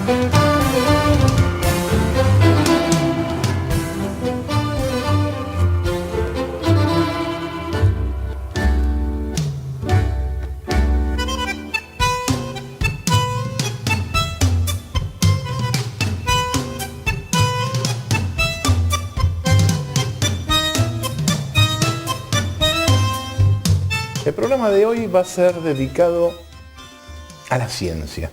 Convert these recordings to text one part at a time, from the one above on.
El programa de hoy va a ser dedicado a la ciencia.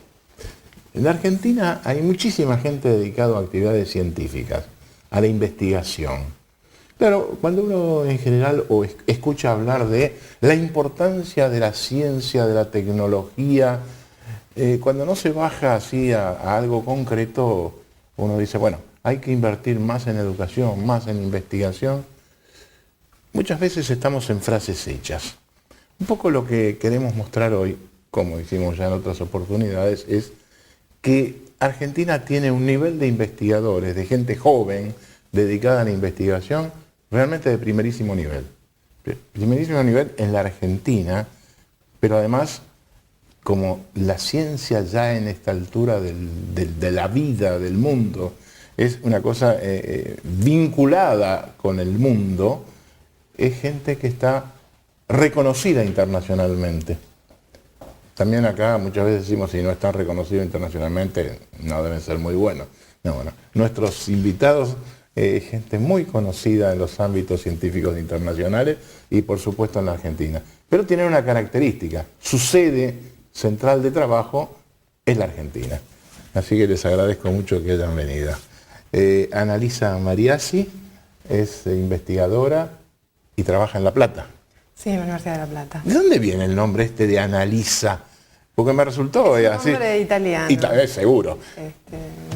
En la Argentina hay muchísima gente dedicada a actividades científicas, a la investigación. Pero cuando uno en general escucha hablar de la importancia de la ciencia, de la tecnología, cuando no se baja así a algo concreto, uno dice, bueno, hay que invertir más en educación, más en investigación. Muchas veces estamos en frases hechas. Un poco lo que queremos mostrar hoy, como hicimos ya en otras oportunidades, es que Argentina tiene un nivel de investigadores, de gente joven, dedicada a la investigación, realmente de primerísimo nivel. Primerísimo nivel en la Argentina, pero además, como la ciencia ya en esta altura de la vida, del mundo, es una cosa vinculada con el mundo, es gente que está reconocida internacionalmente. También acá muchas veces decimos, si no están reconocidos internacionalmente, no deben ser muy buenos. No, bueno, nuestros invitados, gente muy conocida en los ámbitos científicos internacionales y por supuesto en la Argentina. Pero tienen una característica, su sede central de trabajo es la Argentina. Así que les agradezco mucho que hayan venido. Annalisa Mariassi es investigadora y trabaja en La Plata. Sí, en la Universidad de La Plata. ¿De dónde viene el nombre este de Annalisa? Porque me resultó así. Un nombre italiano. Seguro.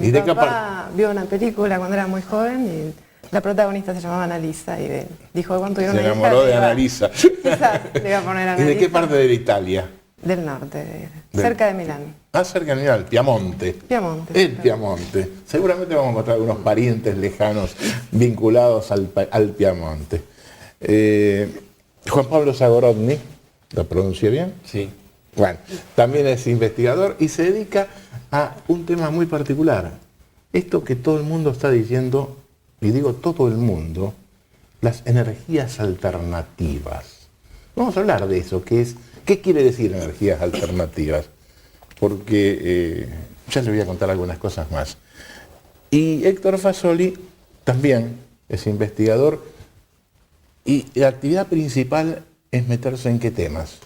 Mi papá vio una película cuando era muy joven y la protagonista se llamaba Annalisa y dijo cuando tuvieron Se una hija, enamoró de Annalisa. Quizás le iba a poner Annalisa. ¿Y de qué parte de Italia? Del norte, cerca de Milán. Ah, cerca de Milán, el Piamonte. Piamonte. El Piamonte. Seguramente vamos a encontrar algunos parientes lejanos vinculados al Piamonte. Juan Pablo Zagorodny, ¿lo pronuncié bien? Sí. Bueno, también es investigador y se dedica a un tema muy particular. Esto que todo el mundo está diciendo, y digo todo el mundo, las energías alternativas. Vamos a hablar de eso, ¿qué quiere decir energías alternativas? Porque ya les voy a contar algunas cosas más. Y Héctor Fasoli también es investigador y la actividad principal es meterse en qué temas.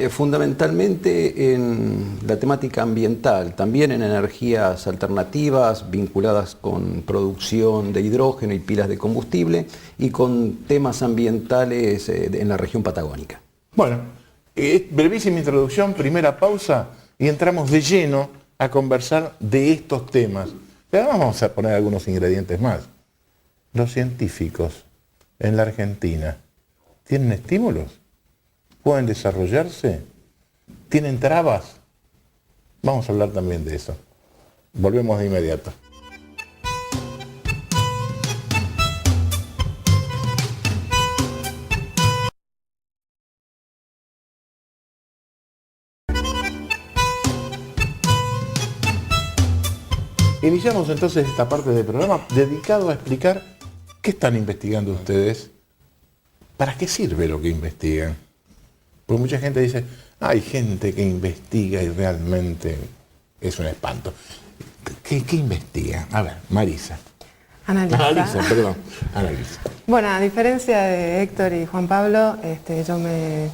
Fundamentalmente en la temática ambiental, también en energías alternativas vinculadas con producción de hidrógeno y pilas de combustible y con temas ambientales en la región patagónica. Bueno, brevísima introducción, primera pausa y entramos de lleno a conversar de estos temas. Pero además vamos a poner algunos ingredientes más. Los científicos en la Argentina tienen estímulos. ¿Pueden desarrollarse? ¿Tienen trabas? Vamos a hablar también de eso. Volvemos de inmediato. Iniciamos entonces esta parte del programa dedicado a explicar qué están investigando ustedes, para qué sirve lo que investigan. Porque mucha gente dice, hay gente que investiga y realmente es un espanto. ¿Qué investiga? A ver, Marisa. Annalisa, perdón. Annalisa. Bueno, a diferencia de Héctor y Juan Pablo, yo me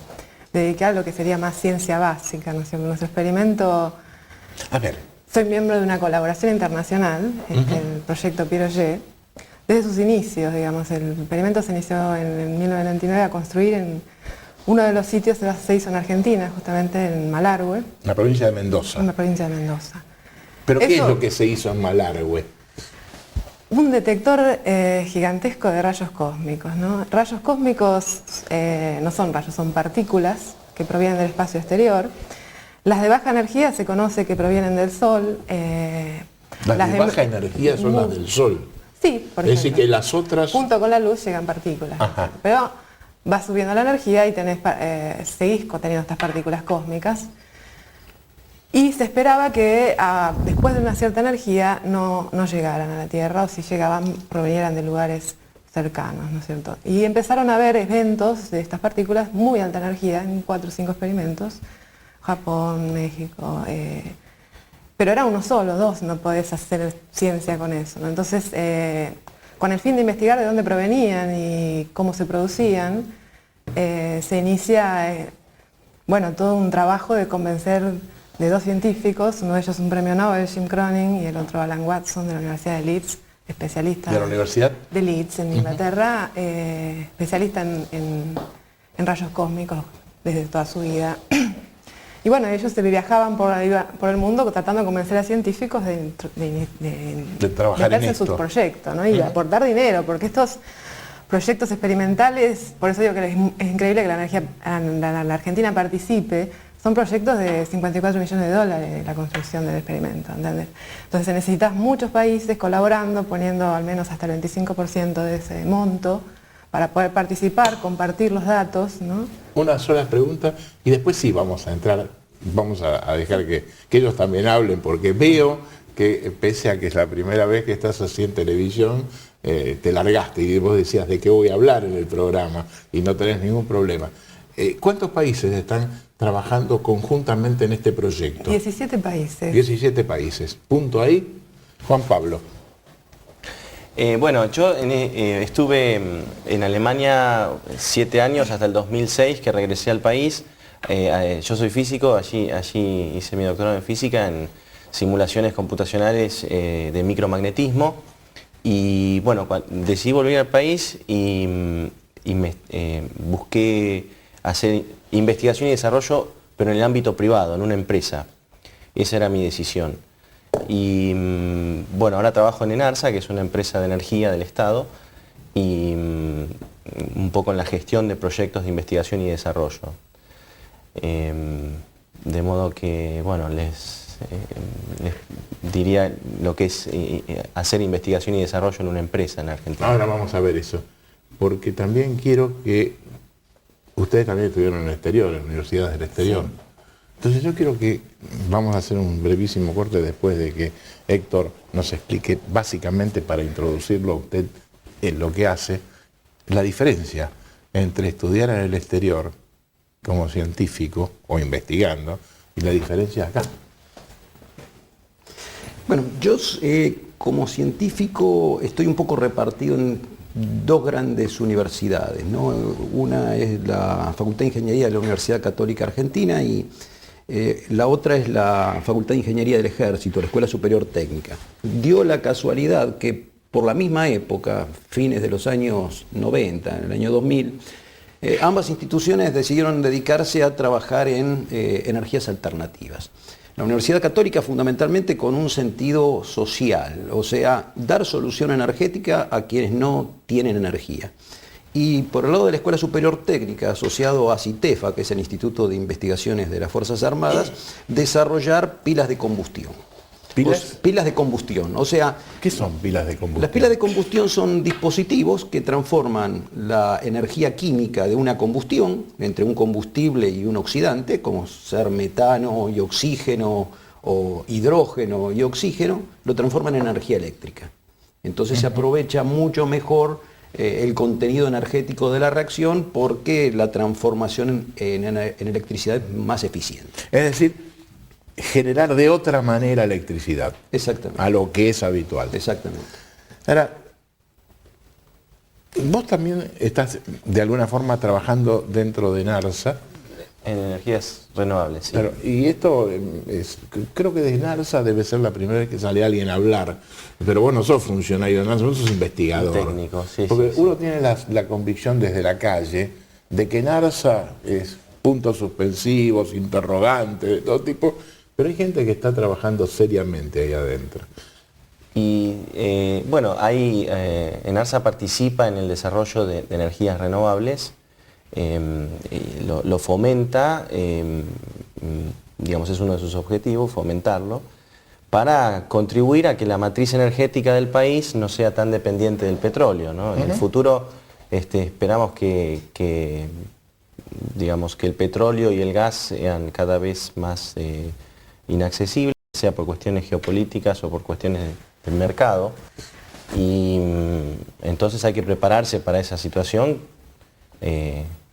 dediqué a lo que sería más ciencia básica, ¿no? Nuestro experimento... A ver. Soy miembro de una colaboración internacional, el proyecto Piroget. Desde sus inicios, digamos, el experimento se inició en 1999 a construir en uno de los sitios se hizo en Argentina, justamente en Malargüe. En la provincia de Mendoza. En la provincia de Mendoza. ¿Pero qué es lo que se hizo en Malargüe? Un detector gigantesco de rayos cósmicos, ¿no? Rayos cósmicos no son rayos, son partículas que provienen del espacio exterior. Las de baja energía se conoce que provienen del Sol. Las de baja energía son las del Sol. Sí, por ejemplo. Es decir, que las otras... Junto con la luz llegan partículas. Ajá. Pero va subiendo la energía y seguís teniendo estas partículas cósmicas. Y se esperaba que después de una cierta energía no llegaran a la Tierra, o si llegaban, provenieran de lugares cercanos, ¿no es cierto? Y empezaron a haber eventos de estas partículas muy alta energía, en 4 o 5 experimentos, Japón, México, pero era uno solo, 2, no podés hacer ciencia con eso, ¿no? Entonces, con el fin de investigar de dónde provenían y cómo se producían, se inicia, bueno, todo un trabajo de convencer de 2 científicos, uno de ellos un premio Nobel, Jim Cronin, y el otro Alan Watson de la Universidad de Leeds, especialista ¿De la Universidad? De Leeds, en Inglaterra, especialista en rayos cósmicos desde toda su vida. Y bueno, ellos viajaban por el mundo tratando de convencer a científicos de trabajar en su esto. proyecto, ¿no? Y aportar dinero, porque estos proyectos experimentales, por eso digo que es increíble que la Argentina participe, son proyectos de 54 millones de dólares la construcción del experimento, ¿entendés? Entonces necesitas muchos países colaborando, poniendo al menos hasta el 25% de ese monto para poder participar, compartir los datos, ¿no? Una sola pregunta y después sí vamos a entrar, vamos a dejar que ellos también hablen, porque veo que pese a que es la primera vez que estás así en televisión, te largaste y vos decías de qué voy a hablar en el programa y no tenés ningún problema. ¿Cuántos países están trabajando conjuntamente en este proyecto? 17 países. 17 países. Punto ahí. Juan Pablo. Bueno, yo estuve en Alemania 7 años hasta el 2006 que regresé al país. Yo soy físico, allí hice mi doctorado en física en simulaciones computacionales de micromagnetismo. Y bueno, decidí volver al país y busqué hacer investigación y desarrollo, pero en el ámbito privado, en una empresa. Esa era mi decisión. Y bueno, ahora trabajo en Enarsa, que es una empresa de energía del Estado, y un poco en la gestión de proyectos de investigación y desarrollo. De modo que, bueno, les diría lo que es hacer investigación y desarrollo en una empresa en Argentina. Ahora vamos a ver eso, porque también quiero que ustedes también estuvieron en el exterior, en universidades del exterior. Sí. Entonces yo quiero que vamos a hacer un brevísimo corte después de que Héctor nos explique básicamente, para introducirlo a usted en lo que hace, la diferencia entre estudiar en el exterior como científico o investigando y la diferencia acá. Bueno, yo como científico estoy un poco repartido en 2 grandes universidades, ¿no? Una es la Facultad de Ingeniería de la Universidad Católica Argentina y la otra es la Facultad de Ingeniería del Ejército, la Escuela Superior Técnica. Dio la casualidad que por la misma época, fines de los años 90, en el año 2000, ambas instituciones decidieron dedicarse a trabajar en energías alternativas. La Universidad Católica fundamentalmente con un sentido social, o sea, dar solución energética a quienes no tienen energía. Y por el lado de la Escuela Superior Técnica, asociado a CITEFA, que es el Instituto de Investigaciones de las Fuerzas Armadas, desarrollar pilas de combustión. ¿Pilas? Pilas de combustión, o sea... ¿Qué son pilas de combustión? Las pilas de combustión son dispositivos que transforman la energía química de una combustión, entre un combustible y un oxidante, como ser metano y oxígeno, o hidrógeno y oxígeno, lo transforman en energía eléctrica. Entonces se aprovecha mucho mejor el contenido energético de la reacción porque la transformación en electricidad es más eficiente. Es decir, generar de otra manera electricidad. Exactamente. A lo que es habitual. Exactamente. Ahora, vos también estás de alguna forma trabajando dentro de NARSA. En energías renovables, sí. Claro, y esto creo que de NARSA debe ser la primera vez que sale alguien a hablar, pero vos no sos funcionario de NARSA, vos sos investigador. Técnico, sí. Porque sí, uno tiene la convicción desde la calle de que NARSA es puntos suspensivos, interrogantes, de todo tipo, pero hay gente que está trabajando seriamente ahí adentro. Y bueno, ahí Enarsa participa en el desarrollo de energías renovables, lo fomenta, digamos, es uno de sus objetivos, fomentarlo, para contribuir a que la matriz energética del país no sea tan dependiente del petróleo, ¿no? En el futuro esperamos digamos, que el petróleo y el gas sean cada vez más inaccesible, sea por cuestiones geopolíticas o por cuestiones del mercado. Y entonces hay que prepararse para esa situación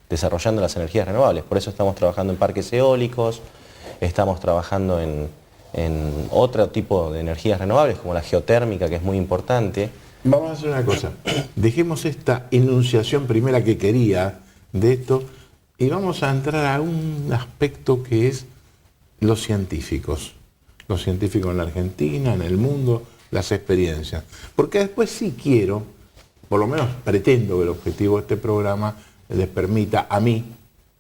desarrollando las energías renovables. Por eso estamos trabajando en parques eólicos, estamos trabajando en otro tipo de energías renovables como la geotérmica, que es muy importante. Vamos a hacer una cosa, dejemos esta enunciación primera que quería de esto y vamos a entrar a un aspecto que es los científicos en la Argentina, en el mundo, las experiencias. Porque después sí quiero, por lo menos pretendo que el objetivo de este programa les permita a mí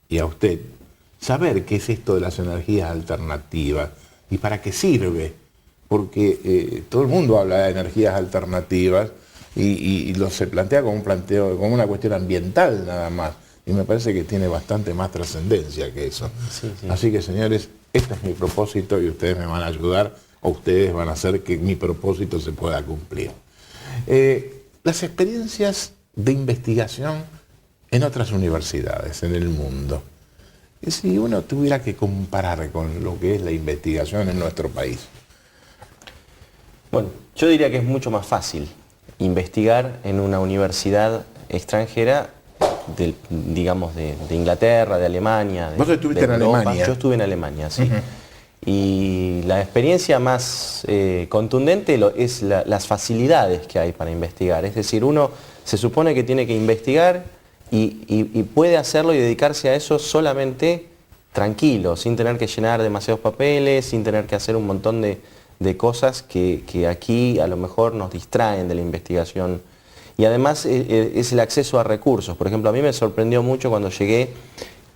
y a usted saber qué es esto de las energías alternativas y para qué sirve. Porque todo el mundo habla de energías alternativas y se plantea como como una cuestión ambiental nada más. Y me parece que tiene bastante más trascendencia que eso. Sí, sí. Así que, señores, este es mi propósito y ustedes me van a ayudar, o ustedes van a hacer que mi propósito se pueda cumplir. Las experiencias de investigación en otras universidades, en el mundo. Y si uno tuviera que comparar con lo que es la investigación en nuestro país. Bueno, yo diría que es mucho más fácil investigar en una universidad extranjera, digamos de Inglaterra, de Alemania. Vos estuviste en Alemania. Yo estuve en Alemania, sí. Y la experiencia más contundente es las facilidades que hay para investigar. Es decir, uno se supone que tiene que investigar y puede hacerlo y dedicarse a eso solamente tranquilo, sin tener que llenar demasiados papeles, sin tener que hacer un montón de cosas que aquí a lo mejor nos distraen de la investigación. Y además es el acceso a recursos. Por ejemplo, a mí me sorprendió mucho cuando llegué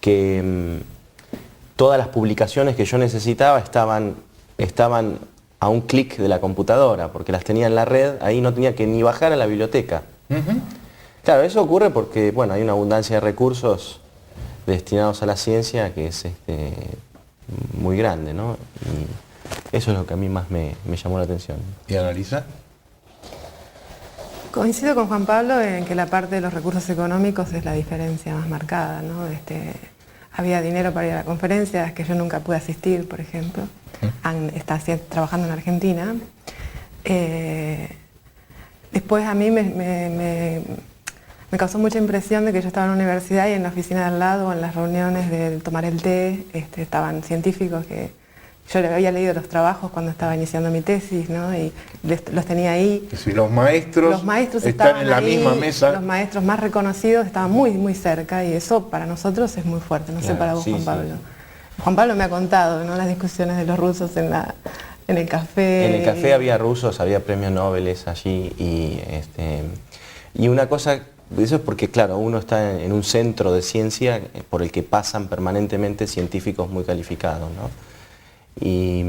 que todas las publicaciones que yo necesitaba estaban a un clic de la computadora, porque las tenía en la red, ahí no tenía que ni bajar a la biblioteca. Claro, eso ocurre porque bueno, hay una abundancia de recursos destinados a la ciencia que es muy grande, ¿no? Y eso es lo que a mí más me llamó la atención. ¿Y Annalisa? Coincido con Juan Pablo en que la parte de los recursos económicos es la diferencia más marcada, ¿no? Había dinero para ir a la conferencia, que yo nunca pude asistir, por ejemplo. Está trabajando en Argentina. Después a mí me causó mucha impresión de que yo estaba en la universidad y en la oficina de al lado, en las reuniones de tomar el té, estaban científicos que yo le había leído los trabajos cuando estaba iniciando mi tesis, ¿no? Y los tenía ahí. Si los maestros están en la misma mesa. Los maestros más reconocidos estaban muy, muy cerca y eso para nosotros es muy fuerte, no sé para vos, Juan Pablo. Juan Pablo me ha contado, ¿no? Las discusiones de los rusos en el café. En el café había rusos, había premios Nobel allí y una cosa, eso es porque claro, uno está en un centro de ciencia por el que pasan permanentemente científicos muy calificados, ¿no? Y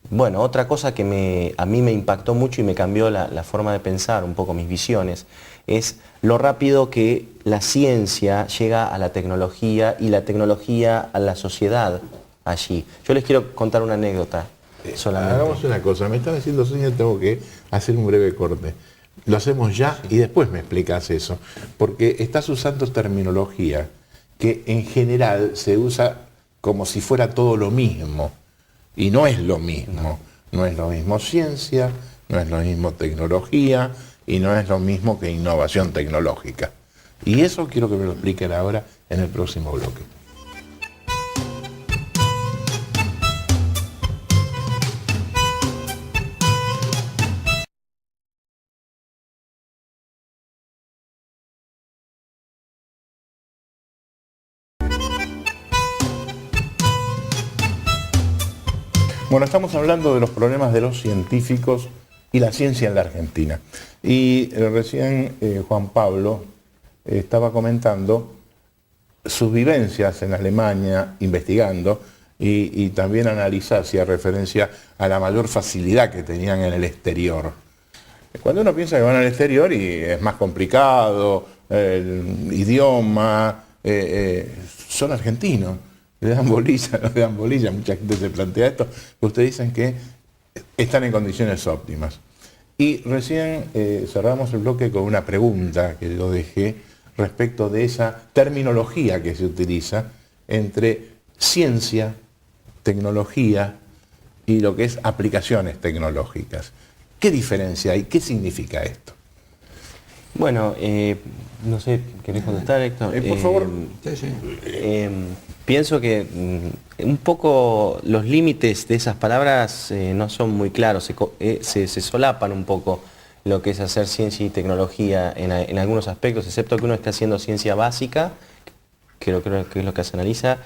bueno, otra cosa que a mí me impactó mucho y me cambió la forma de pensar, un poco mis visiones, es lo rápido que la ciencia llega a la tecnología y la tecnología a la sociedad allí. Yo les quiero contar una anécdota solamente. Hagamos una cosa, me están haciendo señas, tengo que hacer un breve corte. Lo hacemos ya y después me explicas eso, porque estás usando terminología que en general se usa como si fuera todo lo mismo. Y no es lo mismo. No es lo mismo ciencia, no es lo mismo tecnología y no es lo mismo que innovación tecnológica. Y eso quiero que me lo expliquen ahora en el próximo bloque. Bueno, estamos hablando de los problemas de los científicos y la ciencia en la Argentina. Y recién Juan Pablo estaba comentando sus vivencias en Alemania investigando y también hacía referencia a la mayor facilidad que tenían en el exterior. Cuando uno piensa que van al exterior y es más complicado, el idioma, son argentinos. Le dan bolilla, no le dan bolilla, mucha gente se plantea esto, pero ustedes dicen que están en condiciones óptimas. Y recién cerramos el bloque con una pregunta que yo dejé respecto de esa terminología que se utiliza entre ciencia, tecnología y lo que es aplicaciones tecnológicas. ¿Qué diferencia hay? ¿Qué significa esto? Bueno, no sé, ¿querés contestar, Héctor? Por favor. Pienso que un poco los límites de esas palabras no son muy claros, se solapan un poco lo que es hacer ciencia y tecnología en algunos aspectos, excepto que uno está haciendo ciencia básica, creo que es lo que se analiza.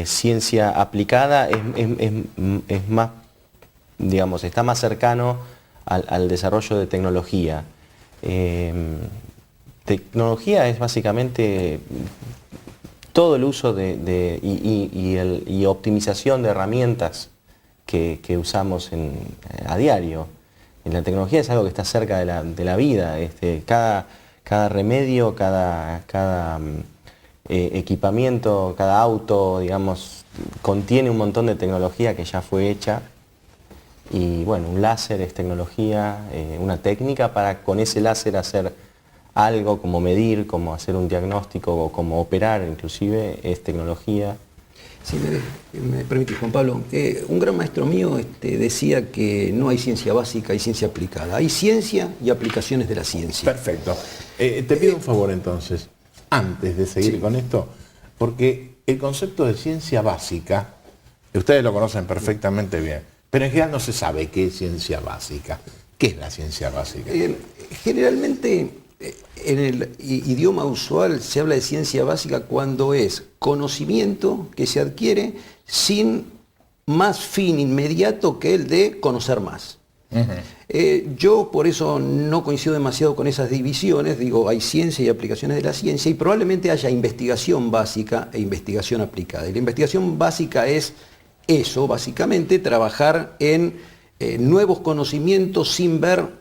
Ciencia aplicada es más, digamos, está más cercano al desarrollo de tecnología. Tecnología es básicamente todo el uso y optimización de herramientas que usamos a diario. La tecnología es algo que está cerca de la vida. Cada remedio, cada equipamiento, cada auto, digamos, contiene un montón de tecnología que ya fue hecha. Y bueno, un láser es tecnología, una técnica para con ese láser hacer algo, como medir, como hacer un diagnóstico o como operar inclusive, es tecnología. Si me permitís, Juan Pablo, un gran maestro mío decía que no hay ciencia básica, hay ciencia aplicada. Hay ciencia y aplicaciones de la ciencia. Perfecto. Te pido un favor entonces, antes de seguir con esto, porque el concepto de ciencia básica, ustedes lo conocen perfectamente bien, pero en general no se sabe qué es ciencia básica. ¿Qué es la ciencia básica? Generalmente, en el idioma usual se habla de ciencia básica cuando es conocimiento que se adquiere sin más fin inmediato que el de conocer más. Yo por eso no coincido demasiado con esas divisiones, digo, hay ciencia y aplicaciones de la ciencia y probablemente haya investigación básica e investigación aplicada. Y la investigación básica es eso, básicamente, trabajar en nuevos conocimientos sin ver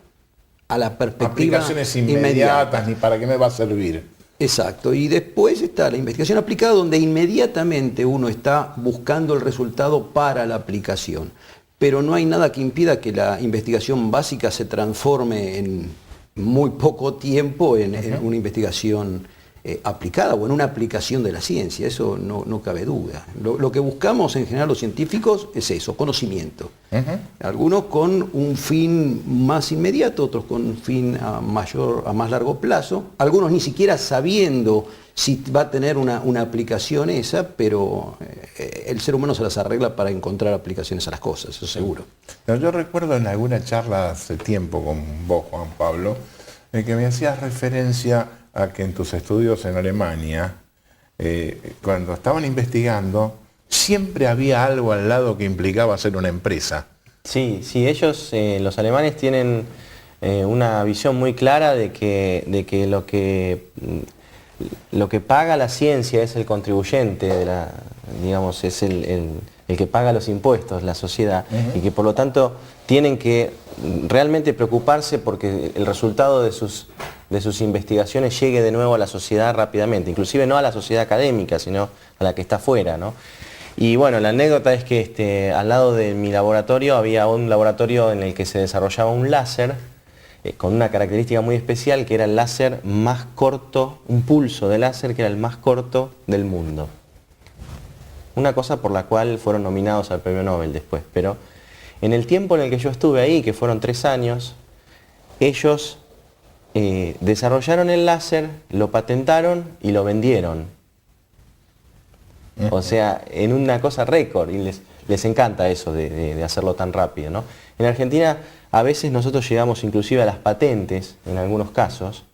a la perspectiva aplicaciones inmediatas, ni para qué me va a servir. Exacto, y después está la investigación aplicada donde inmediatamente uno está buscando el resultado para la aplicación. Pero no hay nada que impida que la investigación básica se transforme en muy poco tiempo en una investigación aplicada o en una aplicación de la ciencia, eso no cabe duda. Lo que buscamos en general los científicos es eso, conocimiento. Algunos con un fin más inmediato, otros con un fin a más largo plazo, algunos ni siquiera sabiendo si va a tener una aplicación esa, pero el ser humano se las arregla para encontrar aplicaciones a las cosas, eso seguro. No, yo recuerdo en alguna charla hace tiempo con vos, Juan Pablo, en que me hacías referencia a que en tus estudios en Alemania, cuando estaban investigando, siempre había algo al lado que implicaba hacer una empresa. Sí, ellos, los alemanes, tienen una visión muy clara de que lo que paga la ciencia es el contribuyente, digamos, es el que paga los impuestos, la sociedad, y que por lo tanto tienen que realmente preocuparse porque el resultado de sus investigaciones llegue de nuevo a la sociedad rápidamente, inclusive no a la sociedad académica, sino a la que está afuera, ¿no? Y bueno, la anécdota es que al lado de mi laboratorio había un laboratorio en el que se desarrollaba un láser con una característica muy especial, que era el láser más corto, un pulso de láser que era el más corto del mundo. Una cosa por la cual fueron nominados al premio Nobel después, pero en el tiempo en el que yo estuve ahí, que fueron 3 años, ellos desarrollaron el láser, lo patentaron y lo vendieron. O sea, en una cosa récord, y les encanta eso de hacerlo tan rápido, ¿no? En Argentina a veces nosotros llegamos inclusive a las patentes, en algunos casos,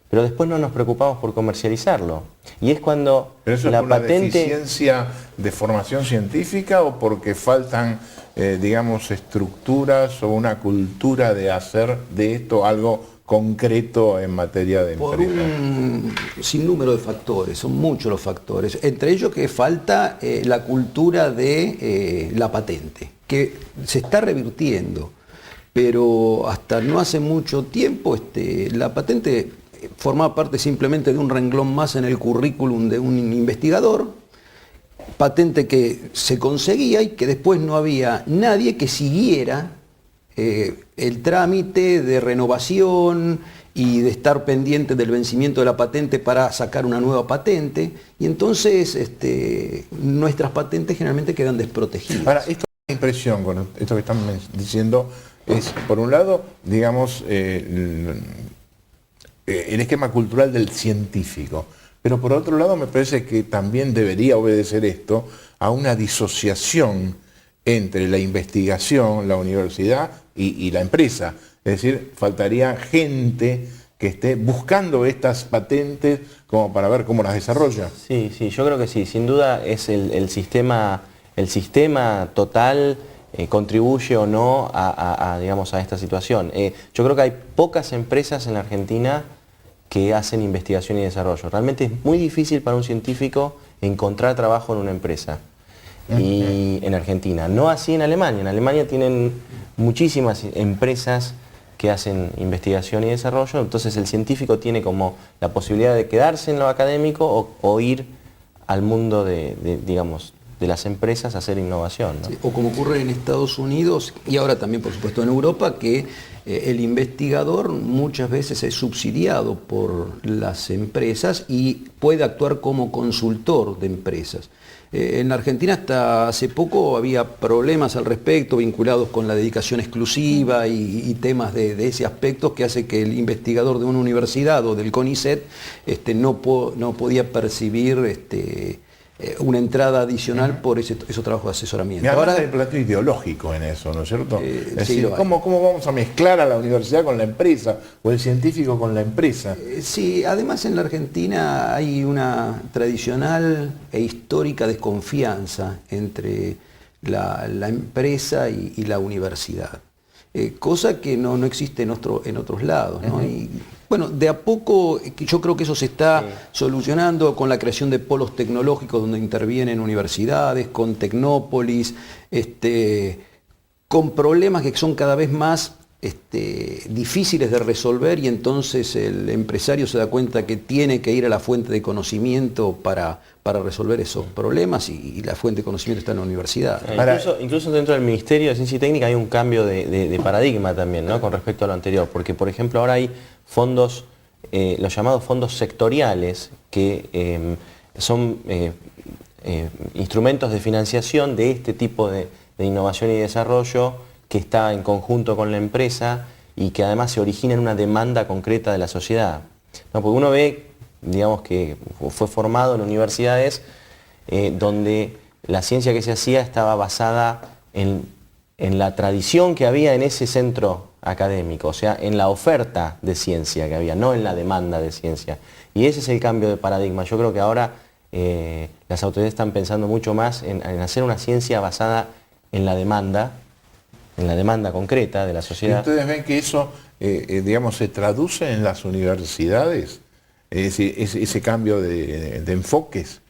pero después no nos preocupamos por comercializarlo. Y es cuando ¿Pero eso la es por una patente... deficiencia de formación científica o porque faltan, digamos, estructuras o una cultura de hacer de esto algo concreto en materia de empresa? Por un sinnúmero de factores, son muchos los factores, entre ellos que falta la cultura de la patente, que se está revirtiendo, pero hasta no hace mucho tiempo la patente formaba parte simplemente de un renglón más en el currículum de un investigador, patente que se conseguía y que después no había nadie que siguiera el trámite de renovación y de estar pendiente del vencimiento de la patente para sacar una nueva patente, y entonces nuestras patentes generalmente quedan desprotegidas. Ahora, esto impresión con esto que están diciendo es, por un lado, digamos, el esquema cultural del científico, pero por otro lado me parece que también debería obedecer esto a una disociación entre la investigación, la universidad y la empresa. Es decir, faltaría gente que esté buscando estas patentes como para ver cómo las desarrolla. Sí, yo creo que sí, sin duda es el sistema total contribuye o no digamos, a esta situación. Yo creo que hay pocas empresas en la Argentina que hacen investigación y desarrollo. Realmente es muy difícil para un científico encontrar trabajo en una empresa. Y en Argentina, no así en Alemania. En Alemania tienen muchísimas empresas que hacen investigación y desarrollo, entonces el científico tiene como la posibilidad de quedarse en lo académico o ir al mundo digamos, de las empresas a hacer innovación, ¿no? Sí, o como ocurre en Estados Unidos y ahora también por supuesto en Europa, que el investigador muchas veces es subsidiado por las empresas y puede actuar como consultor de empresas. En la Argentina hasta hace poco había problemas al respecto vinculados con la dedicación exclusiva y temas de ese aspecto que hace que el investigador de una universidad o del CONICET no podía percibir una entrada adicional por esos trabajos de asesoramiento. Y además hay un planteo ideológico en eso, ¿no es cierto? Es decir, sí, ¿cómo vamos a mezclar a la universidad con la empresa o el científico con la empresa? Sí, además en la Argentina hay una tradicional e histórica desconfianza entre la empresa y la universidad, cosa que no existe en otros lados, ¿no? Y, bueno, de a poco yo creo que eso se está solucionando con la creación de polos tecnológicos donde intervienen universidades, con Tecnópolis, con problemas que son cada vez más difíciles de resolver y entonces el empresario se da cuenta que tiene que ir a la fuente de conocimiento para resolver esos problemas y la fuente de conocimiento está en la universidad. Incluso dentro del Ministerio de Ciencia y Técnica hay un cambio de paradigma también, ¿no? Con respecto a lo anterior, porque por ejemplo ahora hay fondos, los llamados fondos sectoriales, que son instrumentos de financiación de este tipo de innovación y desarrollo que está en conjunto con la empresa y que además se origina en una demanda concreta de la sociedad. No, porque uno ve, digamos, que fue formado en universidades donde la ciencia que se hacía estaba basada en la tradición que había en ese centro académico, o sea, en la oferta de ciencia que había, no en la demanda de ciencia. Y ese es el cambio de paradigma. Yo creo que ahora las autoridades están pensando mucho más en hacer una ciencia basada en la demanda concreta de la sociedad. ¿Y ustedes ven que eso, digamos, se traduce en las universidades? Ese cambio de enfoques.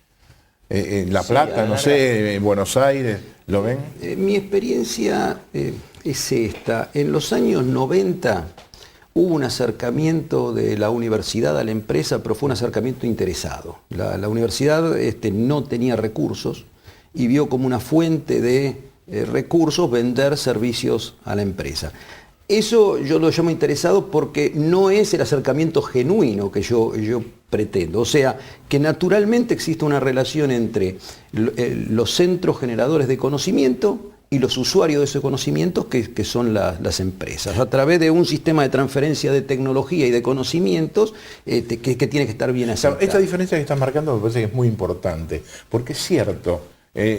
En La Plata, no sé, en Buenos Aires, ¿lo ven? Mi experiencia es esta. En los años 90 hubo un acercamiento de la universidad a la empresa, pero fue un acercamiento interesado. La universidad no tenía recursos y vio como una fuente de recursos vender servicios a la empresa. Eso yo lo llamo interesado porque no es el acercamiento genuino que yo pretendo. O sea, que naturalmente existe una relación entre los centros generadores de conocimiento y los usuarios de ese conocimiento que son las empresas, a través de un sistema de transferencia de tecnología y de conocimientos que tiene que estar bien aceptado. Esta diferencia que estás marcando me parece que es muy importante, porque es cierto,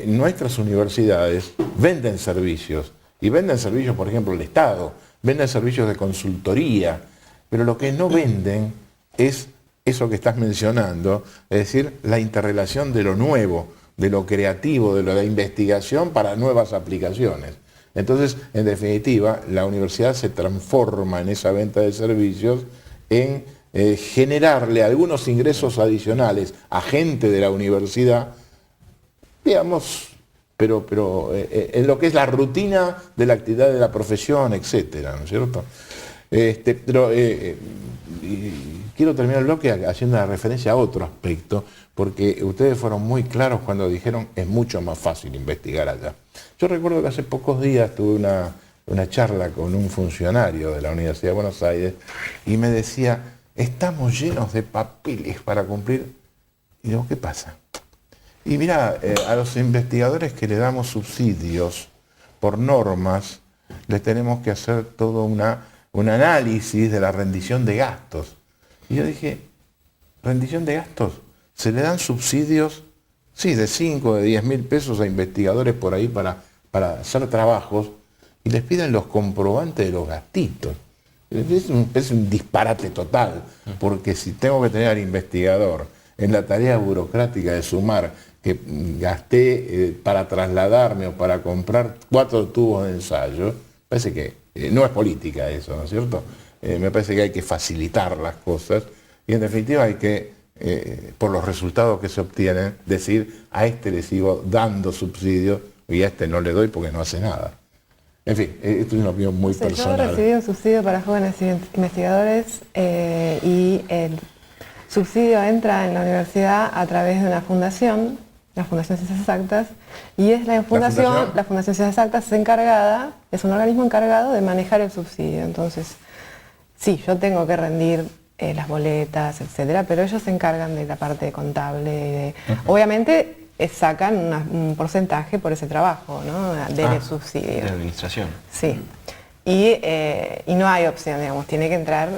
nuestras universidades venden servicios, y venden servicios, por ejemplo, el Estado, venden servicios de consultoría, pero lo que no venden es eso que estás mencionando, es decir, la interrelación de lo nuevo, de lo creativo, de la investigación para nuevas aplicaciones. Entonces, en definitiva, la universidad se transforma en esa venta de servicios en generarle algunos ingresos adicionales a gente de la universidad, digamos, pero en lo que es la rutina de la actividad de la profesión, etcétera, ¿no es cierto? Quiero terminar el bloque haciendo una referencia a otro aspecto, porque ustedes fueron muy claros cuando dijeron es mucho más fácil investigar allá. Yo recuerdo que hace pocos días tuve una charla con un funcionario de la Universidad de Buenos Aires y me decía, estamos llenos de papeles para cumplir. Y digo, ¿qué pasa? Y mira, a los investigadores que le damos subsidios por normas, les tenemos que hacer todo un análisis de la rendición de gastos. Y yo dije, rendición de gastos, se le dan subsidios, sí, de 5, de 10 mil pesos a investigadores por ahí para hacer trabajos, y les piden los comprobantes de los gastitos. Es un disparate total, porque si tengo que tener al investigador en la tarea burocrática de sumar que gasté para trasladarme o para comprar 4 tubos de ensayo, parece que no es política eso, ¿no es cierto? Me parece que hay que facilitar las cosas y en definitiva hay que, por los resultados que se obtienen, decir a este le sigo dando subsidios y a este no le doy porque no hace nada. En fin, esto es una opinión muy personal. Yo recibí un subsidio para jóvenes investigadores y el subsidio entra en la universidad a través de una fundación, la Fundación Ciencias Exactas, y es la Fundación Ciencias Exactas encargada, es un organismo encargado de manejar el subsidio. Entonces, sí, yo tengo que rendir las boletas, etcétera, pero ellos se encargan de la parte contable. Obviamente sacan un porcentaje por ese trabajo, ¿no? Del subsidio. De la administración. Sí. Y no hay opción, digamos, tiene que entrar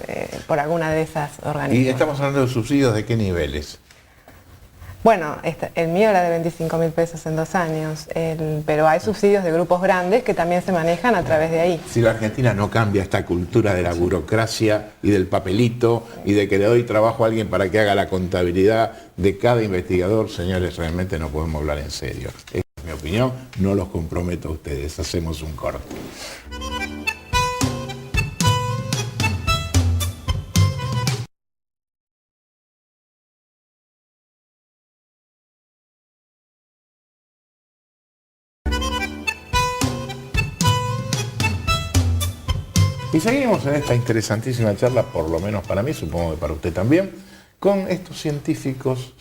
por alguna de esas organismos. ¿Y estamos hablando de subsidios de qué niveles? Bueno, el mío era de 25 mil pesos en 2 años, pero hay subsidios de grupos grandes que también se manejan a través de ahí. Si la Argentina no cambia esta cultura de la burocracia y del papelito y de que le doy trabajo a alguien para que haga la contabilidad de cada investigador, señores, realmente no podemos hablar en serio. Esta es mi opinión, no los comprometo a ustedes, hacemos un corte. Y seguimos en esta interesantísima charla, por lo menos para mí, supongo que para usted también, con estos científicos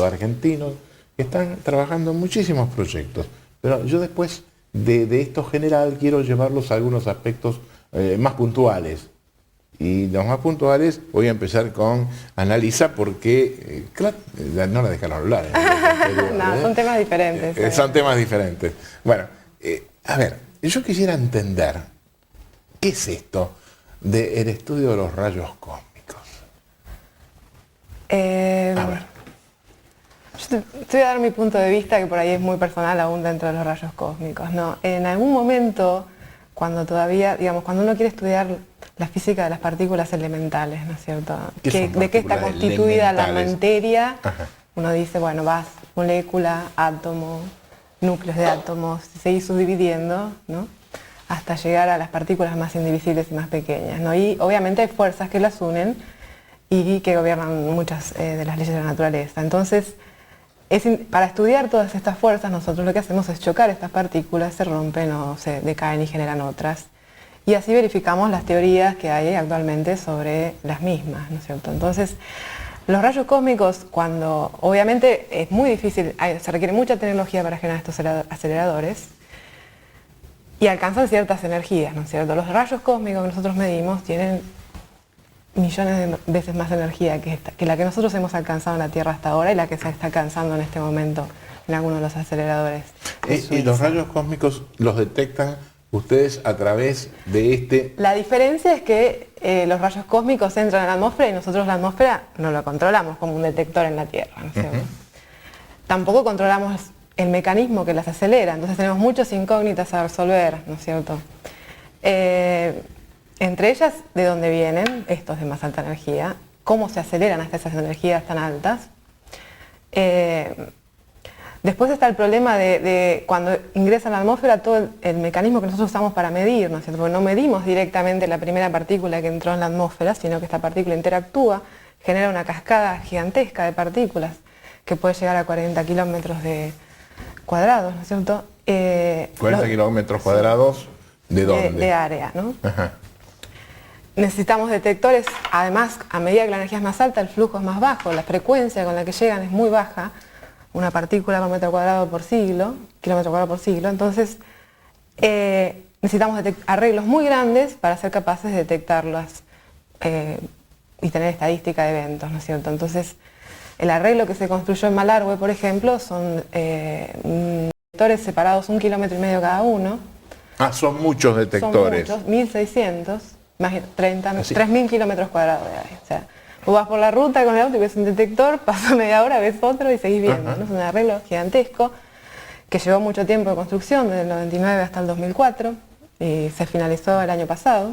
argentinos que están trabajando en muchísimos proyectos. Pero yo después de esto general quiero llevarlos a algunos aspectos más puntuales. Y los más puntuales voy a empezar con Annalisa porque, no la dejaron hablar. No, son temas diferentes. Son temas diferentes. Bueno, a ver, yo quisiera entender, ¿qué es esto del estudio de los rayos cósmicos? A ver. Yo te voy a dar mi punto de vista, que por ahí es muy personal aún dentro de los rayos cósmicos, ¿no? En algún momento, cuando todavía, digamos, cuando uno quiere estudiar la física de las partículas elementales, ¿no es cierto? ¿De qué está constituida la materia? Ajá. Uno dice, bueno, vas molécula, átomo, núcleos de átomos, seguís subdividiendo, ¿no? Hasta llegar a las partículas más indivisibles y más pequeñas, ¿no? Y obviamente hay fuerzas que las unen y que gobiernan muchas de las leyes de la naturaleza. Entonces, para estudiar todas estas fuerzas, nosotros lo que hacemos es chocar estas partículas, se rompen o se decaen y generan otras. Y así verificamos las teorías que hay actualmente sobre las mismas, ¿no es cierto? Entonces, los rayos cósmicos, cuando obviamente es muy difícil, se requiere mucha tecnología para generar estos aceleradores, y alcanzan ciertas energías, ¿no es cierto? Los rayos cósmicos que nosotros medimos tienen millones de veces más energía que la que nosotros hemos alcanzado en la Tierra hasta ahora y la que se está alcanzando en este momento en algunos de los aceleradores. ¿Y los rayos cósmicos los detectan ustedes a través de este...? La diferencia es que los rayos cósmicos entran a la atmósfera y nosotros la atmósfera no lo controlamos como un detector en la Tierra, ¿no es cierto? Tampoco controlamos el mecanismo que las acelera, entonces tenemos muchas incógnitas a resolver, ¿no es cierto? Entre ellas, ¿de dónde vienen estos de más alta energía? ¿Cómo se aceleran hasta esas energías tan altas? Después está el problema de cuando ingresa a la atmósfera todo el mecanismo que nosotros usamos para medir, ¿no es cierto? Porque no medimos directamente la primera partícula que entró en la atmósfera, sino que esta partícula interactúa, genera una cascada gigantesca de partículas que puede llegar a 40 kilómetros cuadrados, ¿no es cierto? 40 kilómetros cuadrados, ¿de dónde? De área, ¿no? Ajá. Necesitamos detectores, además, a medida que la energía es más alta, el flujo es más bajo, la frecuencia con la que llegan es muy baja, una partícula por metro cuadrado por siglo, kilómetro cuadrado por siglo, entonces necesitamos arreglos muy grandes para ser capaces de detectarlas y tener estadística de eventos, ¿no es cierto? Entonces, el arreglo que se construyó en Malargüe, por ejemplo, son detectores separados 1,5 kilómetros cada uno, Ah, son muchos detectores. Son muchos, 1.600, más de Así. 3.000 kilómetros cuadrados de área. O sea, vos vas por la ruta con el auto y ves un detector, pasa media hora, ves otro y seguís viendo. ¿No? Es un arreglo gigantesco que llevó mucho tiempo de construcción, desde el 99 hasta el 2004, y se finalizó el año pasado.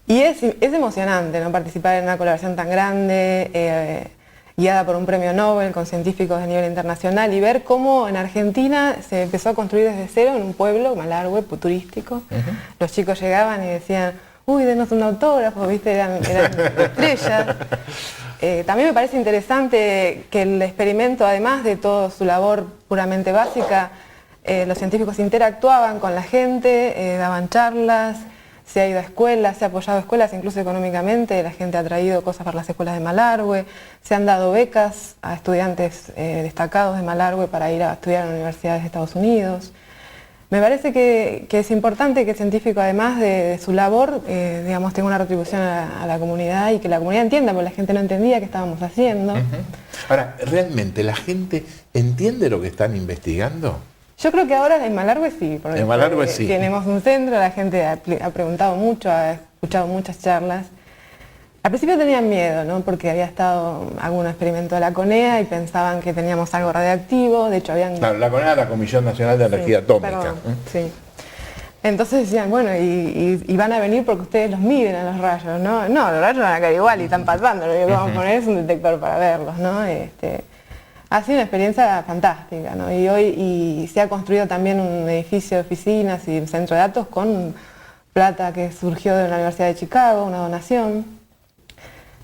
Y es emocionante, ¿no? Participar en una colaboración tan grande, guiada por un premio Nobel con científicos de nivel internacional, y ver cómo en Argentina se empezó a construir desde cero en un pueblo, Malargüe, turístico. Los chicos llegaban y decían, uy, denos un autógrafo, ¿viste? Eran estrellas. También me parece interesante que el experimento, además de toda su labor puramente básica, los científicos interactuaban con la gente, daban charlas, se ha ido a escuelas, se ha apoyado a escuelas, incluso económicamente, la gente ha traído cosas para las escuelas de Malargüe, se han dado becas a estudiantes destacados de Malargüe para ir a estudiar en universidades de Estados Unidos. Me parece que es importante que el científico, además de su labor, digamos, tenga una retribución a la comunidad y que la comunidad entienda, porque la gente no entendía qué estábamos haciendo. Ahora, ¿realmente la gente entiende lo que están investigando? Yo creo que ahora en Malargüe sí, porque En Malargüe sí. tenemos un centro, la gente ha preguntado mucho, ha escuchado muchas charlas. Al principio tenían miedo, ¿no? Porque había estado algún experimento de la CONEA y pensaban que teníamos algo radiactivo, de hecho habían... Claro, la CONEA, la Comisión Nacional de Energía Atómica. Perdón, sí. Entonces decían, bueno, y van a venir porque ustedes los miden a los rayos, ¿no? No, los rayos van a caer igual y están pasando, lo que vamos a poner es un detector para verlos, ¿no? Ha sido una experiencia fantástica, ¿no? Y hoy se ha construido también un edificio de oficinas y un centro de datos con plata que surgió de la Universidad de Chicago, una donación.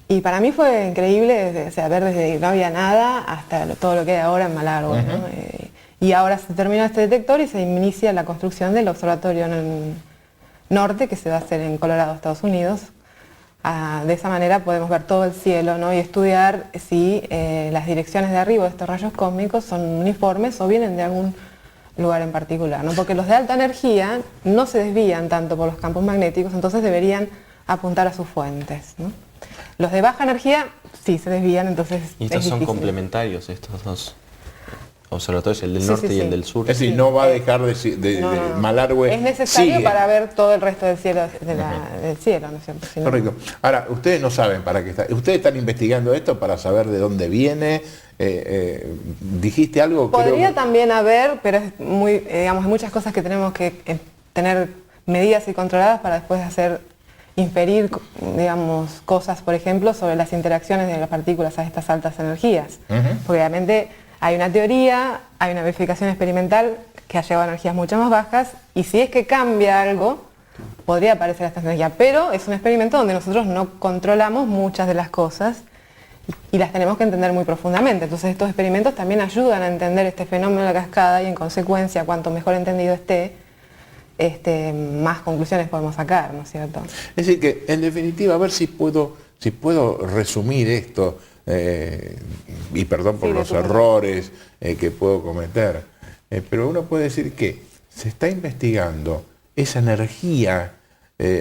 Y para mí fue increíble, o sea, ver desde que no había nada hasta todo lo que hay ahora en Malargüe, ¿no? Y ahora se terminó este detector y se inicia la construcción del observatorio en el norte, que se va a hacer en Colorado, Estados Unidos. De esa manera podemos ver todo el cielo, ¿no? Y estudiar si las direcciones de arriba de estos rayos cósmicos son uniformes o vienen de algún lugar en particular, ¿no? Porque los de alta energía no se desvían tanto por los campos magnéticos, entonces deberían apuntar a sus fuentes, ¿no? Los de baja energía sí se desvían, entonces y estos es son difícil. Complementarios, estos dos observatorios, el del norte y el del sur. Es decir, no va a dejar de Malargüe. Es necesario sigue. para ver todo el resto del cielo, del cielo, ¿no es cierto? Si no- Correcto. Ahora, ustedes no saben para qué está. Ustedes están investigando esto para saber de dónde viene. ¿Dijiste algo? Podría también haber, pero es muy, digamos, hay muchas cosas que tenemos que tener medidas y controladas para después inferir, digamos, cosas, por ejemplo, sobre las interacciones de las partículas a estas altas energías. Porque obviamente hay una teoría, hay una verificación experimental que ha llegado a energías mucho más bajas, y si es que cambia algo, podría aparecer esta energía. Pero es un experimento donde nosotros no controlamos muchas de las cosas y las tenemos que entender muy profundamente. Entonces estos experimentos también ayudan a entender este fenómeno de la cascada y en consecuencia, cuanto mejor entendido esté, más conclusiones podemos sacar, ¿no es cierto? Es decir, que en definitiva, a ver si puedo resumir esto, y perdón por Sí, de los tu errores que puedo cometer, pero uno puede decir que se está investigando esa energía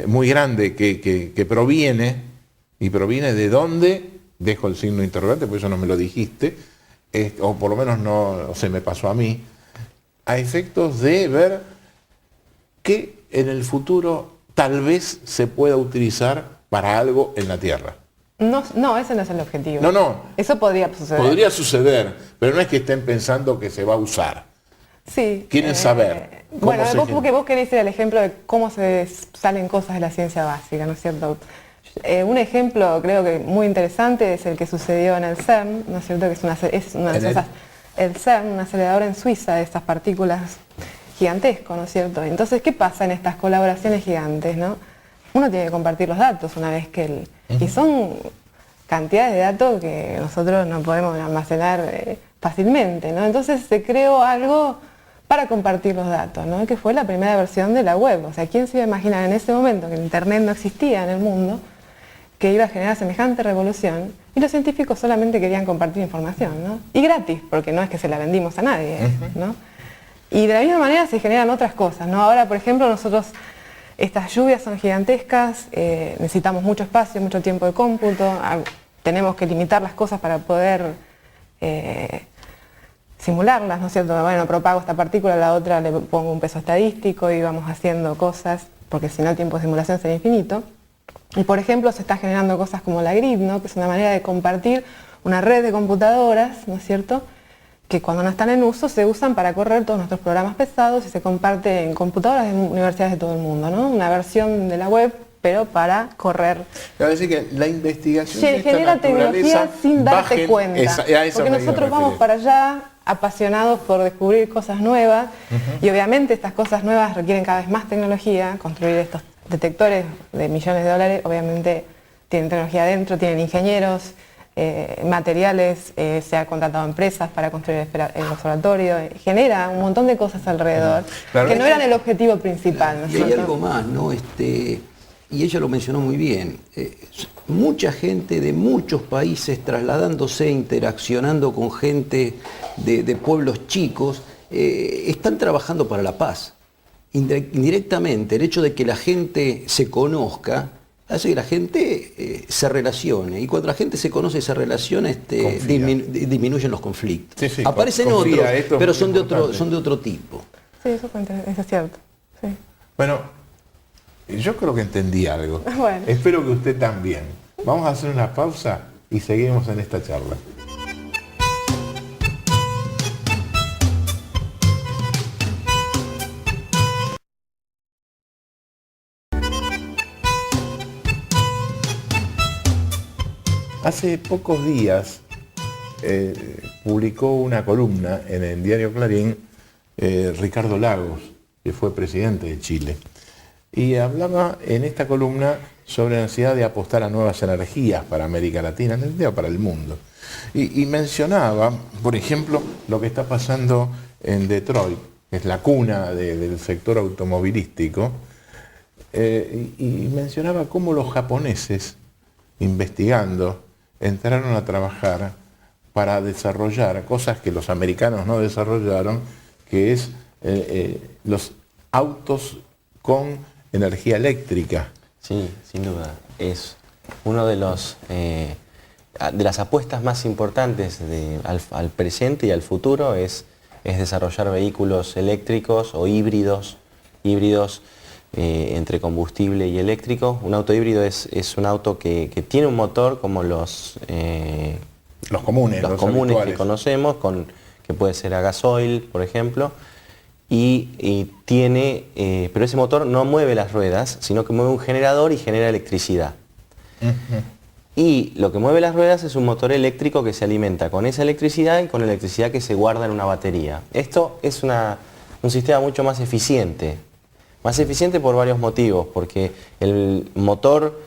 muy grande que proviene, y proviene de dónde, dejo el signo interrogante, porque eso no me lo dijiste, o por lo menos no se me pasó a mí, a efectos de ver que en el futuro tal vez se pueda utilizar para algo en la Tierra. No, ese no es el objetivo. No. Eso podría suceder. Podría suceder, pero no es que estén pensando que se va a usar. Sí. Quieren saber cómo Bueno, se porque vos querés ir al ejemplo de cómo se salen cosas de la ciencia básica, ¿no es cierto? Un ejemplo creo que muy interesante es el que sucedió en el CERN, ¿no es cierto? Que es una de esas, el CERN, un acelerador en Suiza de estas partículas gigantesco, ¿no es cierto? Entonces, ¿qué pasa en estas colaboraciones gigantes, no? Uno tiene que compartir los datos una vez que y son cantidades de datos que nosotros no podemos almacenar fácilmente, ¿no? Entonces se creó algo para compartir los datos, ¿no? Que fue la primera versión de la web. O sea, ¿quién se iba a imaginar en ese momento que el Internet no existía en el mundo, que iba a generar semejante revolución? Y los científicos solamente querían compartir información, ¿no? Y gratis, porque no es que se la vendimos a nadie, ¿no? Y de la misma manera se generan otras cosas, ¿no? Ahora, por ejemplo, nosotros, estas lluvias son gigantescas, necesitamos mucho espacio, mucho tiempo de cómputo, tenemos que limitar las cosas para poder simularlas, ¿no es cierto? Bueno, propago esta partícula, a la otra le pongo un peso estadístico y vamos haciendo cosas, porque si no el tiempo de simulación sería infinito. Y por ejemplo se está generando cosas como la grid, ¿no? Que es una manera de compartir una red de computadoras, ¿no es cierto?, que cuando no están en uso se usan para correr todos nuestros programas pesados y se comparte en computadoras de universidades de todo el mundo, ¿no? Una versión de la web, pero para correr. Quiero decir que la investigación de esta genera tecnología sin darte cuenta. Porque nosotros vamos para allá apasionados por descubrir cosas nuevas y obviamente estas cosas nuevas requieren cada vez más tecnología. Construir estos detectores de millones de dólares obviamente tienen tecnología adentro, tienen ingenieros, materiales, se ha contratado empresas para construir el observatorio, genera un montón de cosas alrededor que no eran el objetivo principal, ¿no es cierto? Y hay algo más, ¿no? Y ella lo mencionó muy bien, mucha gente de muchos países trasladándose, interaccionando con gente de pueblos chicos, están trabajando para la paz. Indirectamente, el hecho de que la gente se conozca hace que la gente se relacione, y cuando la gente se conoce y se relaciona, disminuyen los conflictos. Sí, sí, aparecen otros, pero son de otro tipo. Sí, eso es cierto. Sí. Bueno, yo creo que entendí algo. Bueno. Espero que usted también. Vamos a hacer una pausa y seguimos en esta charla. Hace pocos días publicó una columna en el diario Clarín Ricardo Lagos, que fue presidente de Chile. Y hablaba en esta columna sobre la necesidad de apostar a nuevas energías para América Latina, en definitiva para el mundo. Y mencionaba, por ejemplo, lo que está pasando en Detroit, que es la cuna del sector automovilístico, y mencionaba cómo los japoneses, investigando, entraron a trabajar para desarrollar cosas que los americanos no desarrollaron, que es los autos con energía eléctrica. Sí, sin duda. Es uno de las apuestas más importantes al presente y al futuro es desarrollar vehículos eléctricos o híbridos entre combustible y eléctrico. Un auto híbrido es un auto que tiene un motor como los comunes que conocemos, que puede ser a gasoil, por ejemplo, y tiene, pero ese motor no mueve las ruedas, sino que mueve un generador y genera electricidad. Y lo que mueve las ruedas es un motor eléctrico que se alimenta con esa electricidad y con la electricidad que se guarda en una batería. Esto es un sistema mucho más eficiente. Más eficiente por varios motivos, porque el motor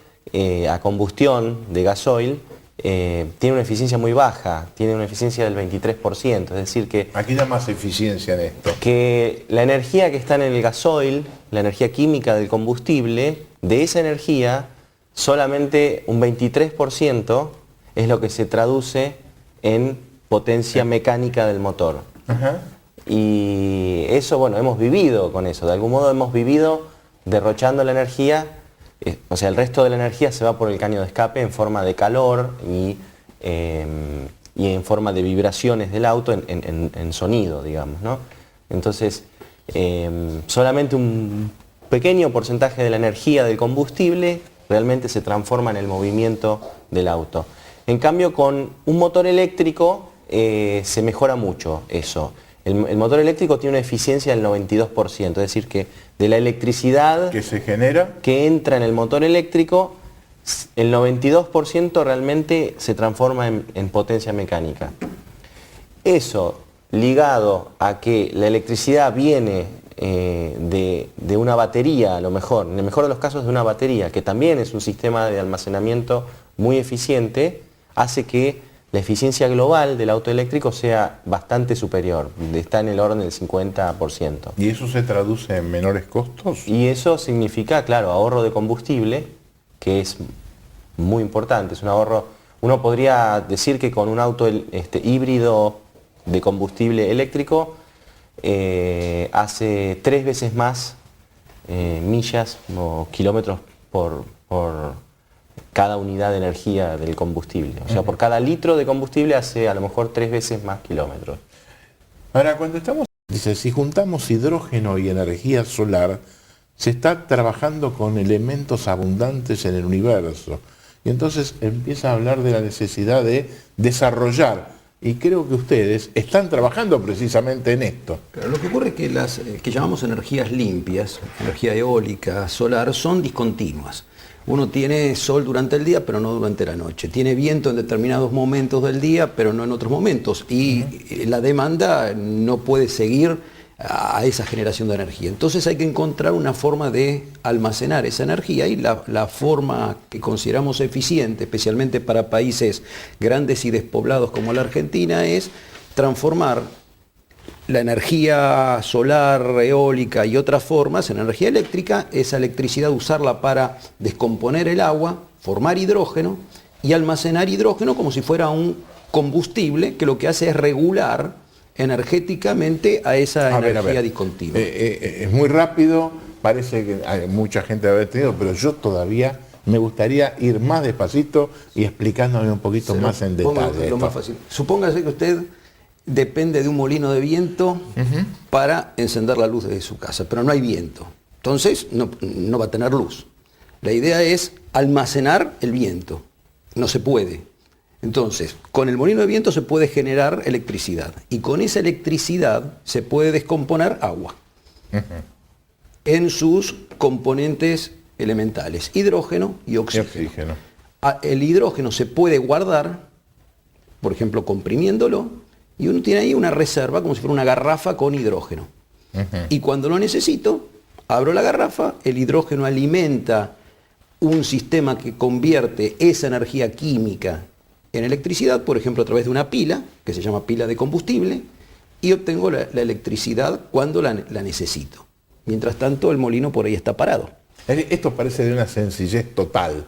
a combustión de gasoil tiene una eficiencia muy baja, tiene una eficiencia del 23%, es decir que... Aquí da más eficiencia en esto. Que la energía que está en el gasoil, la energía química del combustible, de esa energía, solamente un 23% es lo que se traduce en potencia mecánica del motor. Ajá. Y eso, bueno, hemos vivido con eso, de algún modo hemos vivido derrochando la energía, o sea, el resto de la energía se va por el caño de escape en forma de calor y en forma de vibraciones del auto en sonido, digamos, ¿no? Entonces, solamente un pequeño porcentaje de la energía del combustible realmente se transforma en el movimiento del auto. En cambio, con un motor eléctrico se mejora mucho eso. El motor eléctrico tiene una eficiencia del 92%, es decir que de la electricidad que se genera, que entra en el motor eléctrico, el 92% realmente se transforma en potencia mecánica. Eso ligado a que la electricidad viene de una batería, a lo mejor, en el mejor de los casos de una batería, que también es un sistema de almacenamiento muy eficiente, hace que la eficiencia global del auto eléctrico sea bastante superior, está en el orden del 50%. ¿Y eso se traduce en menores costos? Y eso significa, claro, ahorro de combustible, que es muy importante, es un ahorro. Uno podría decir que con un auto híbrido de combustible eléctrico hace 3 veces más millas o kilómetros por cada unidad de energía del combustible. O sea, por cada litro de combustible hace a lo mejor 3 veces más kilómetros. Ahora, cuando estamos, dice, si juntamos hidrógeno y energía solar, se está trabajando con elementos abundantes en el universo. Y entonces empieza a hablar de la necesidad de desarrollar. Y creo que ustedes están trabajando precisamente en esto. Pero lo que ocurre es que las que llamamos energías limpias, energía eólica, solar, son discontinuas. Uno tiene sol durante el día, pero no durante la noche. Tiene viento en determinados momentos del día, pero no en otros momentos. Y la demanda no puede seguir a esa generación de energía. Entonces hay que encontrar una forma de almacenar esa energía, y la forma que consideramos eficiente, especialmente para países grandes y despoblados como la Argentina, es transformar la energía solar, eólica y otras formas en energía eléctrica. Esa electricidad usarla para descomponer el agua, formar hidrógeno y almacenar hidrógeno como si fuera un combustible que lo que hace es regular energéticamente a esa energía discontinua. Es muy rápido, parece que hay mucha gente haber tenido, pero yo todavía me gustaría ir más despacito y explicándome un poquito más en detalle. Lo más fácil. Supóngase que usted depende de un molino de viento para encender la luz de su casa, pero no hay viento. Entonces no va a tener luz. La idea es almacenar el viento. No se puede. Entonces, con el molino de viento se puede generar electricidad, y con esa electricidad se puede descomponer agua en sus componentes elementales, hidrógeno y oxígeno. El hidrógeno se puede guardar, por ejemplo, comprimiéndolo, y uno tiene ahí una reserva como si fuera una garrafa con hidrógeno. Y cuando lo necesito, abro la garrafa, el hidrógeno alimenta un sistema que convierte esa energía química en electricidad, por ejemplo, a través de una pila, que se llama pila de combustible, y obtengo la electricidad cuando la necesito. Mientras tanto, el molino por ahí está parado. Esto parece de una sencillez total.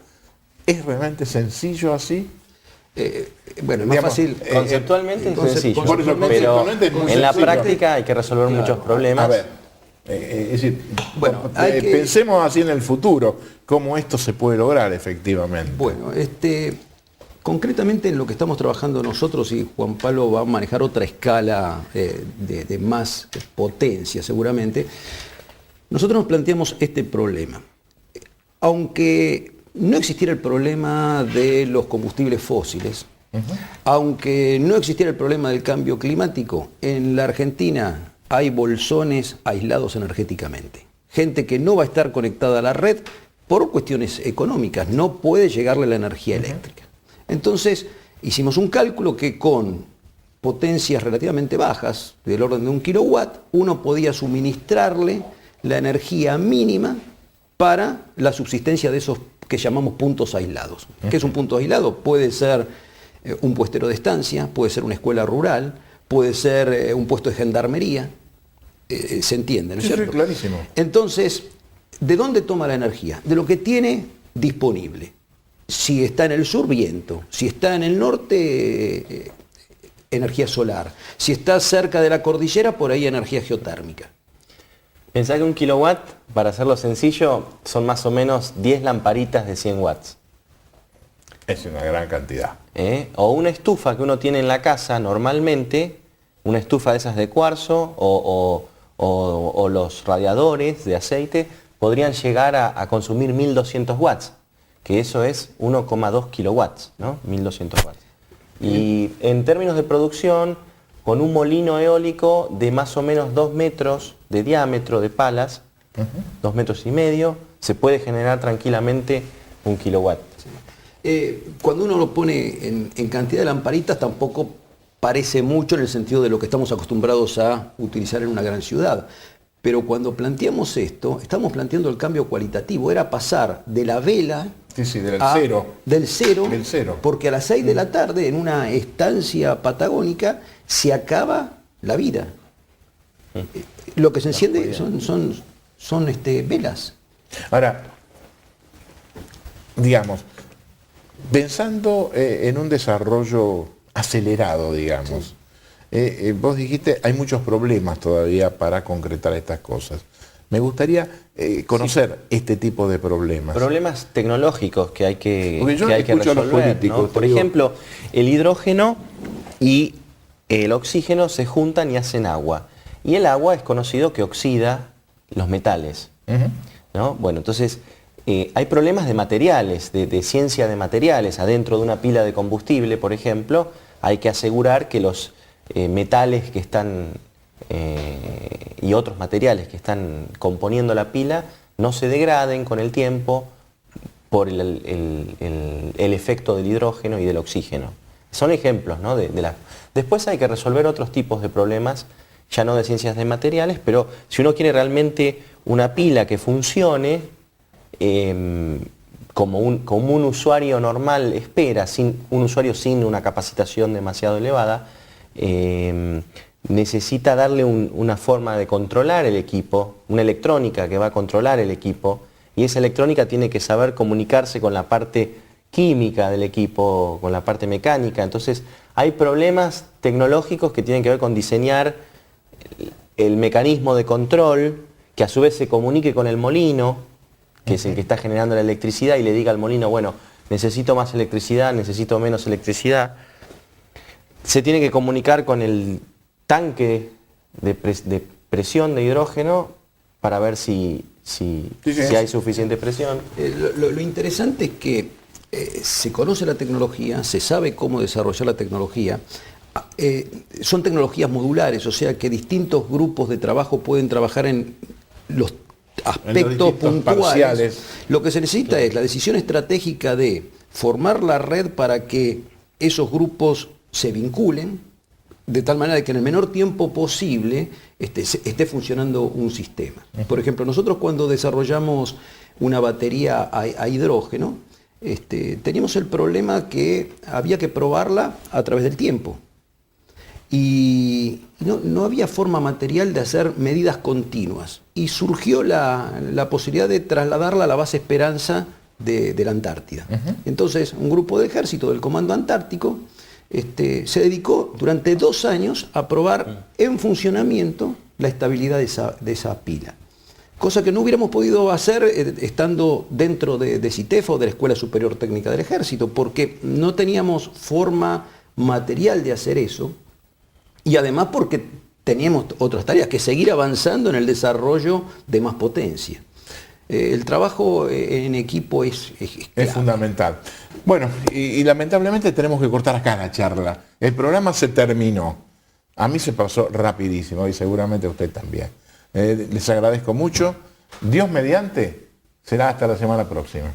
¿Es realmente sencillo así? Bueno, es más fácil. Conceptualmente es sencillo, por eso, pero es muy en la sencillo. práctica hay que resolver muchos problemas. A ver, es decir, Bueno, pensemos así en el futuro, cómo esto se puede lograr efectivamente. Bueno, concretamente en lo que estamos trabajando nosotros, y Juan Pablo va a manejar otra escala de más potencia seguramente, nosotros nos planteamos este problema. Aunque no existiera el problema de los combustibles fósiles, aunque no existiera el problema del cambio climático, en la Argentina hay bolsones aislados energéticamente. Gente que no va a estar conectada a la red por cuestiones económicas, no puede llegarle la energía eléctrica. Entonces, hicimos un cálculo que con potencias relativamente bajas, del orden de 1 kilowatt, uno podía suministrarle la energía mínima para la subsistencia de esos que llamamos puntos aislados. ¿Qué es un punto aislado? Puede ser un puestero de estancia, puede ser una escuela rural, puede ser un puesto de gendarmería. ¿Se entiende, no es cierto? Sí, clarísimo. Entonces, ¿de dónde toma la energía? De lo que tiene disponible. Si está en el sur, viento. Si está en el norte, energía solar. Si está cerca de la cordillera, por ahí energía geotérmica. Pensá que 1 kilowatt, para hacerlo sencillo, son más o menos 10 lamparitas de 100 watts. Es una gran cantidad. O una estufa que uno tiene en la casa normalmente, una estufa de esas de cuarzo o los radiadores de aceite, podrían llegar a consumir 1200 watts, que eso es 1,2 kilowatts, ¿no? 1200 watts. Y en términos de producción, con un molino eólico de más o menos 2 metros de diámetro de palas, 2 metros y medio, se puede generar tranquilamente 1 kilowatt. Cuando uno lo pone en cantidad de lamparitas, tampoco parece mucho en el sentido de lo que estamos acostumbrados a utilizar en una gran ciudad. Pero cuando planteamos esto, estamos planteando el cambio cualitativo. Era pasar de la vela del cero, porque a las 6 de la tarde en una estancia patagónica se acaba la vida. Lo que se enciende son velas. Ahora, digamos, pensando en un desarrollo acelerado, digamos, vos dijiste, hay muchos problemas todavía para concretar estas cosas. Me gustaría conocer este tipo de problemas. Problemas tecnológicos que hay que, Porque yo que, hay que escucho a los resolver, políticos, ¿no? Por digo, ejemplo, el hidrógeno y el oxígeno se juntan y hacen agua. Y el agua es conocido que oxida los metales, ¿no? Bueno, entonces hay problemas de materiales, de ciencia de materiales. Adentro de una pila de combustible, por ejemplo, hay que asegurar que los metales que están y otros materiales que están componiendo la pila no se degraden con el tiempo por el efecto del hidrógeno y del oxígeno. Son ejemplos, ¿no? Después hay que resolver otros tipos de problemas, ya no de ciencias de materiales, pero si uno quiere realmente una pila que funcione como un usuario normal espera, un usuario sin una capacitación demasiado elevada, necesita darle una forma de controlar el equipo, una electrónica que va a controlar el equipo, y esa electrónica tiene que saber comunicarse con la parte química del equipo, con la parte mecánica. Entonces hay problemas tecnológicos que tienen que ver con diseñar el mecanismo de control que a su vez se comunique con el molino, que es el que está generando la electricidad, y le diga al molino, bueno, necesito más electricidad, necesito menos electricidad. Se tiene que comunicar con el tanque de presión de hidrógeno para ver si hay suficiente presión. Lo interesante es que se conoce la tecnología, se sabe cómo desarrollar la tecnología. Son tecnologías modulares, o sea que distintos grupos de trabajo pueden trabajar en los aspectos puntuales. Parciales. Lo que se necesita es la decisión estratégica de formar la red para que esos grupos se vinculen, de tal manera que en el menor tiempo posible esté funcionando un sistema. Por ejemplo, nosotros cuando desarrollamos una batería a hidrógeno, teníamos el problema que había que probarla a través del tiempo. Y no había forma material de hacer medidas continuas. Y surgió la posibilidad de trasladarla a la base Esperanza de la Antártida. Entonces, un grupo de ejército del Comando Antártico se dedicó durante 2 años a probar en funcionamiento la estabilidad de esa pila. Cosa que no hubiéramos podido hacer estando dentro de CITEF o de la Escuela Superior Técnica del Ejército, porque no teníamos forma material de hacer eso, y además porque teníamos otras tareas, que seguir avanzando en el desarrollo de más potencia. El trabajo en equipo es fundamental. Bueno, y lamentablemente tenemos que cortar acá la charla. El programa se terminó. A mí se pasó rapidísimo y seguramente a usted también. Les agradezco mucho. Dios mediante, será hasta la semana próxima.